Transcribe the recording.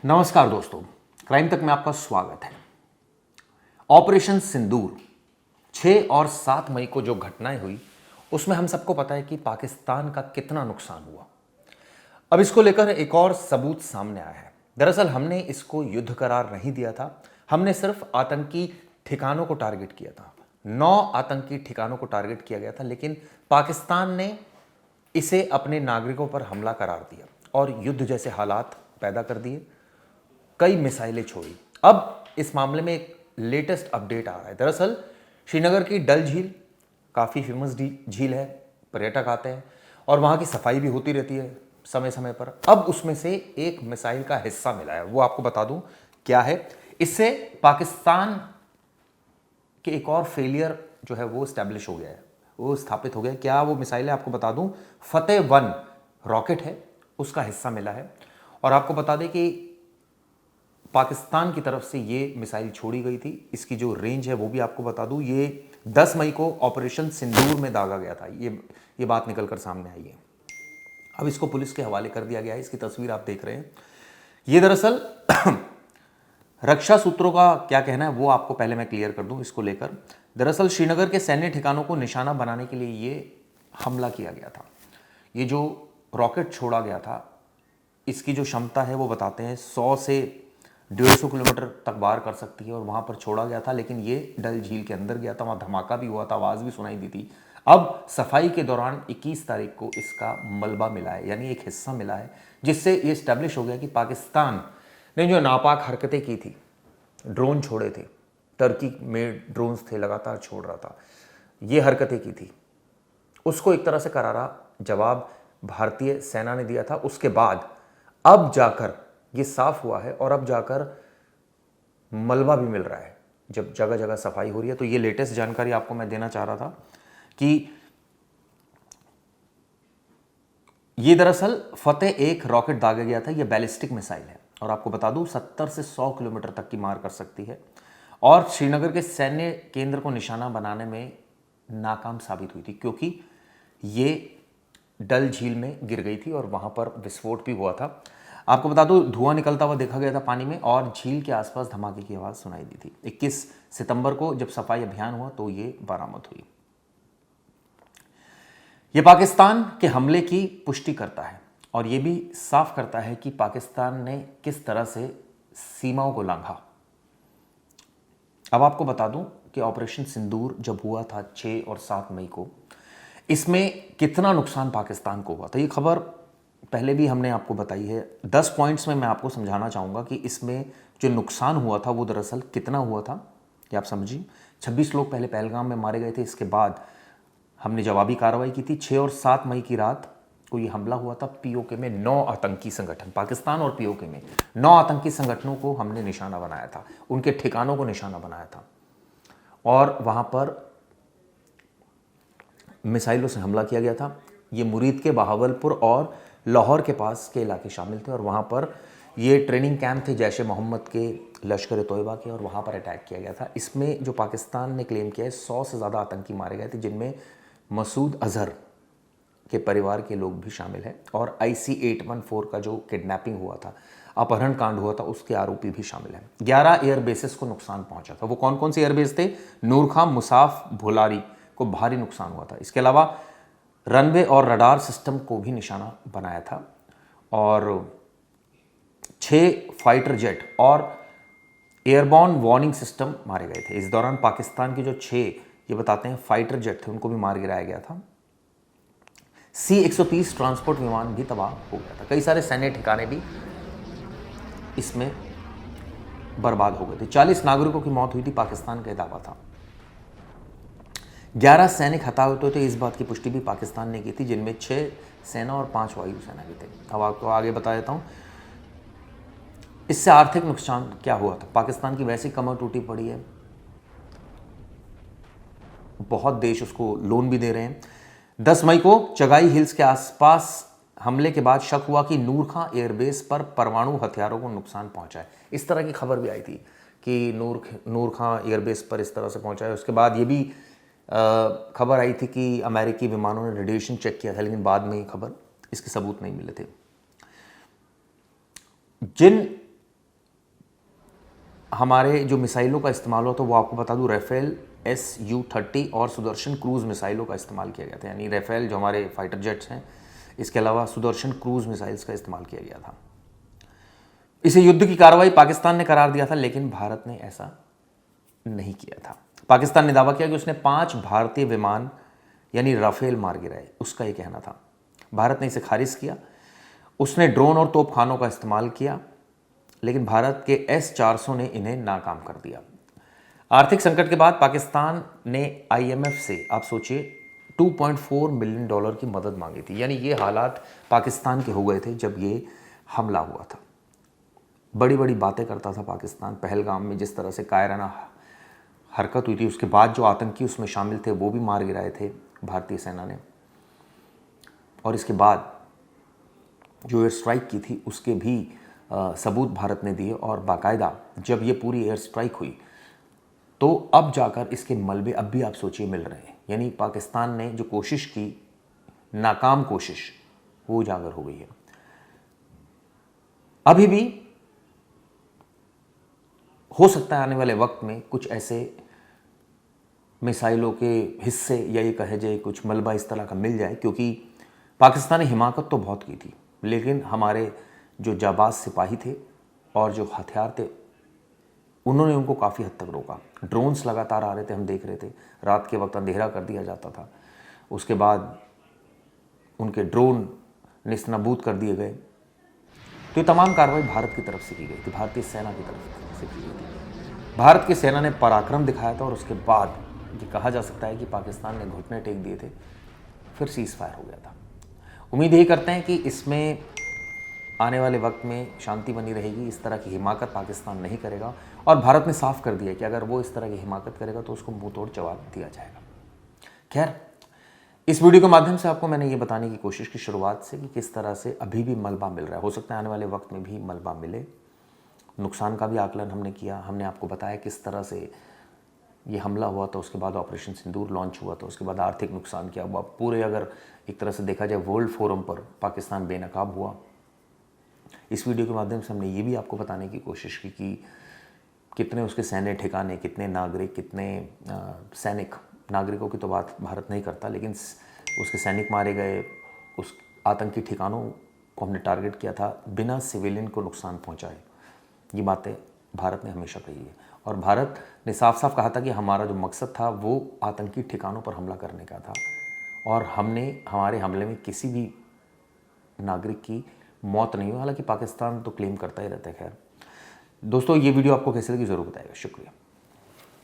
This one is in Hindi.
नमस्कार दोस्तों, क्राइम तक में आपका स्वागत है। ऑपरेशन सिंदूर 6 और 7 मई को जो घटनाएं हुई उसमें हम सबको पता है कि पाकिस्तान का कितना नुकसान हुआ। अब इसको लेकर एक और सबूत सामने आया है। दरअसल हमने इसको युद्ध करार नहीं दिया था, हमने सिर्फ आतंकी ठिकानों को टारगेट किया था। 9 आतंकी ठिकानों को टारगेट किया गया था, लेकिन पाकिस्तान ने इसे अपने नागरिकों पर हमला करार दिया और युद्ध जैसे हालात पैदा कर दिए। कई मिसाइलें छोड़ी। अब इस मामले में एक लेटेस्ट अपडेट आ रहा है। दरअसल श्रीनगर की डल झील काफ़ी फेमस झील है, पर्यटक आते हैं और वहाँ की सफाई भी होती रहती है समय समय पर। अब उसमें से एक मिसाइल का हिस्सा मिला है, वो आपको बता दूं क्या है। इससे पाकिस्तान के एक और फेलियर जो है वो स्टैब्लिश हो गया है, वो स्थापित हो गया है। क्या वो मिसाइल है आपको बता दूं, फतेह-1 रॉकेट है, उसका हिस्सा मिला है। और आपको बता दें कि पाकिस्तान की तरफ से ये मिसाइल छोड़ी गई थी। इसकी जो रेंज है वो भी आपको बता दूं, ये 10 मई को ऑपरेशन सिंदूर में दागा गया था। ये बात निकलकर सामने आई है। अब इसको पुलिस के हवाले कर दिया गया है। इसकी तस्वीर आप देख रहे हैं। ये दरअसल रक्षा सूत्रों का क्या कहना है वो आपको पहले मैं क्लियर कर दूं इसको लेकर। दरअसल श्रीनगर के सैन्य ठिकानों को निशाना बनाने के लिए ये हमला किया गया था। ये जो रॉकेट छोड़ा गया था, इसकी जो क्षमता है वो बताते हैं 100 से 150 किलोमीटर तक वार कर सकती है और वहाँ पर छोड़ा गया था। लेकिन ये डल झील के अंदर गया था, वहाँ धमाका भी हुआ था, आवाज़ भी सुनाई दी थी। अब सफाई के दौरान 21 तारीख को इसका मलबा मिला है, यानी एक हिस्सा मिला है, जिससे ये इस्टेब्लिश हो गया कि पाकिस्तान ने जो नापाक हरकतें की थी, ड्रोन छोड़े थे, टर्की में ड्रोन्स थे, लगातार छोड़ रहा था, ये हरकतें की थी, उसको एक तरह से करारा जवाब भारतीय सेना ने दिया था। उसके बाद अब जाकर ये साफ हुआ है और अब जाकर मलबा भी मिल रहा है, जब जगह जगह सफाई हो रही है। तो ये लेटेस्ट जानकारी आपको मैं देना चाह रहा था कि ये दरअसल फतेह-1 रॉकेट दागा गया था। ये बैलिस्टिक मिसाइल है और आपको बता दूं 70 से 100 किलोमीटर तक की मार कर सकती है और श्रीनगर के सैन्य केंद्र को निशाना बनाने में नाकाम साबित हुई थी, क्योंकि ये डल झील में गिर गई थी और वहां पर विस्फोट भी हुआ था। आपको बता दूं धुआं निकलता हुआ देखा गया था पानी में और झील के आसपास धमाके की आवाज़ सुनाई दी थी। 21 सितंबर को जब सफाई अभियान हुआ तो ये बरामद हुई। ये पाकिस्तान के हमले की पुष्टि करता है और ये भी साफ करता है कि पाकिस्तान ने किस तरह से सीमाओं को लांघा। अब आपको बता दूं कि ऑपरेशन सिंदूर जब हुआ था 6 और 7 मई को, इसमें कितना नुकसान पाकिस्तान को हुआ था, ये खबर पहले भी हमने आपको बताई है। 10 पॉइंट्स में मैं आपको समझाना चाहूँगा कि इसमें जो नुकसान हुआ था वो दरअसल कितना हुआ था, ये आप समझिए। 26 लोग पहले पहलगाम में मारे गए थे, इसके बाद हमने जवाबी कार्रवाई की थी। 6 और 7 मई की रात को ये हमला हुआ था। पीओके में 9 आतंकी संगठन, पाकिस्तान और पीओके में 9 आतंकी संगठनों को हमने निशाना बनाया था, उनके ठिकानों को निशाना बनाया था और वहाँ पर मिसाइलों से हमला किया गया था। ये मुरीद के बहावलपुर और लाहौर के पास के इलाके शामिल थे और वहाँ पर ये ट्रेनिंग कैंप थे जैश ए मोहम्मद के, लश्कर ए तोयबा के, और वहाँ पर अटैक किया गया था। इसमें जो पाकिस्तान ने क्लेम किया है 100 से ज़्यादा आतंकी मारे गए थे, जिनमें मसूद अजहर के परिवार के लोग भी शामिल हैं और IC-814 का जो किडनैपिंग हुआ था, अपहरण कांड हुआ था, उसके आरोपी भी शामिल हैं। 11 एयरबेसेस को नुकसान पहुंचा था। वो कौन कौन से एयरबेस थे? नूर खां, मुसाफ, भोलारी को भारी नुकसान हुआ था। इसके अलावा रनवे और रडार सिस्टम को भी निशाना बनाया था और 6 फाइटर जेट और एयरबॉर्न वार्निंग सिस्टम मारे गए थे। इस दौरान पाकिस्तान के जो 6 ये बताते हैं फाइटर जेट थे, उनको भी मार गिराया गया था। C-130 ट्रांसपोर्ट विमान भी तबाह हो गया था। कई सारे सैन्य ठिकाने भी इसमें बर्बाद हो गए थे। 40 नागरिकों की मौत हुई थी, पाकिस्तान का दावा था। 11 सैनिक हताहत हुए थे, इस बात की पुष्टि भी पाकिस्तान ने की थी, जिनमें 6 सेना और 5 वायुसेना के थे। अब आपको आगे बता देता हूँ इससे आर्थिक नुकसान क्या हुआ था। पाकिस्तान की वैसी कमर टूटी पड़ी है, बहुत देश उसको लोन भी दे रहे हैं। 10 मई को चगाई हिल्स के आसपास हमले के बाद शक हुआ कि नूर खां एयरबेस पर परमाणु हथियारों को नुकसान पहुंचा है। इस तरह की खबर भी आई थी कि नूर खां एयरबेस पर इस तरह से पहुंचा है। उसके बाद ये भी खबर आई थी कि अमेरिकी विमानों ने रेडिएशन चेक किया था, लेकिन बाद में ये खबर, इसके सबूत नहीं मिले थे। जिन हमारे जो मिसाइलों का इस्तेमाल हुआ तो वो आपको बता दूं, राफेल Su-30 और सुदर्शन क्रूज़ मिसाइलों का इस्तेमाल किया गया था। यानी राफेल जो हमारे फाइटर जेट्स हैं, इसके अलावा सुदर्शन क्रूज़ मिसाइल्स का इस्तेमाल किया गया था। इसे युद्ध की कार्रवाई पाकिस्तान ने करार दिया था, लेकिन भारत ने ऐसा नहीं किया था। पाकिस्तान ने दावा किया कि उसने 5 भारतीय विमान यानी राफेल मार गिराए, उसका ये कहना था। भारत ने इसे खारिज किया। उसने ड्रोन और तोपखानों का इस्तेमाल किया, लेकिन भारत के S-400 ने इन्हें नाकाम कर दिया। आर्थिक संकट के बाद पाकिस्तान ने IMF से, आप सोचिए, $2.4 मिलियन की मदद मांगी थी। यानी ये हालात पाकिस्तान के हो गए थे जब ये हमला हुआ था। बड़ी बड़ी बातें करता था पाकिस्तान। पहलगाम में जिस तरह से कायराना हरकत हुई थी, उसके बाद जो आतंकी उसमें शामिल थे वो भी मार गिराए थे भारतीय सेना ने। और इसके बाद जो एयर स्ट्राइक की थी उसके भी सबूत भारत ने दिए। और बाकायदा जब ये पूरी एयर स्ट्राइक हुई तो अब जाकर इसके मलबे अब भी आप सोचिए मिल रहे हैं। यानी पाकिस्तान ने जो कोशिश की, नाकाम कोशिश, वो उजागर हो गई है। अभी भी हो सकता है आने वाले वक्त में कुछ ऐसे मिसाइलों के हिस्से या ये कहे जाए कुछ मलबा इस तरह का मिल जाए, क्योंकि पाकिस्तान ने हिमाकत तो बहुत की थी, लेकिन हमारे जो जाबाज सिपाही थे और जो हथियार थे उन्होंने उनको काफ़ी हद तक रोका। ड्रोन्स लगातार आ रहे थे, हम देख रहे थे। रात के वक्त अंधेरा कर दिया जाता था, उसके बाद उनके ड्रोन निस्नाबूद कर दिए गए। तो ये तमाम कार्रवाई भारत की तरफ से की गई थी, भारतीय सेना की तरफ से की गई थी। भारत की सेना ने पराक्रम दिखाया था और उसके बाद ये कहा जा सकता है कि पाकिस्तान ने घुटने टेक दिए थे, फिर सीज़ फायर हो गया था। उम्मीद यही करते हैं कि इसमें आने वाले वक्त में शांति बनी रहेगी, इस तरह की हिमाकत पाकिस्तान नहीं करेगा। और भारत ने साफ कर दिया कि अगर वो इस तरह की हिमाकत करेगा तो उसको मुंह तोड़ जवाब दिया जाएगा। खैर, इस वीडियो के माध्यम से आपको मैंने ये बताने की कोशिश की शुरुआत से कि किस तरह से अभी भी मलबा मिल रहा है। हो सकता है आने वाले वक्त में भी मलबा मिले। नुकसान का भी आकलन हमने किया। हमने आपको बताया किस तरह से ये हमला हुआ था, उसके बाद ऑपरेशन सिंदूर लॉन्च हुआ था, उसके बाद आर्थिक नुकसान क्या हुआ। पूरे अगर एक तरह से देखा जाए वर्ल्ड फोरम पर पाकिस्तान बेनकाब हुआ। इस वीडियो के माध्यम से हमने ये भी आपको बताने की कोशिश की कि कितने उसके सैन्य ठिकाने, कितने नागरिक, कितने सैनिक, नागरिकों की तो बात भारत नहीं करता, लेकिन उसके सैनिक मारे गए, उस आतंकी ठिकानों को हमने टारगेट किया था बिना सिविलियन को नुकसान पहुंचाए। ये बातें भारत ने हमेशा कही है और भारत ने साफ साफ कहा था कि हमारा जो मकसद था वो आतंकी ठिकानों पर हमला करने का था। और हमारे हमले में किसी भी नागरिक की मौत नहीं हुई। हालांकि पाकिस्तान तो क्लेम करता ही रहता है। खैर दोस्तों, ये वीडियो आपको कैसे लगी ज़रूर बताइएगा। शुक्रिया।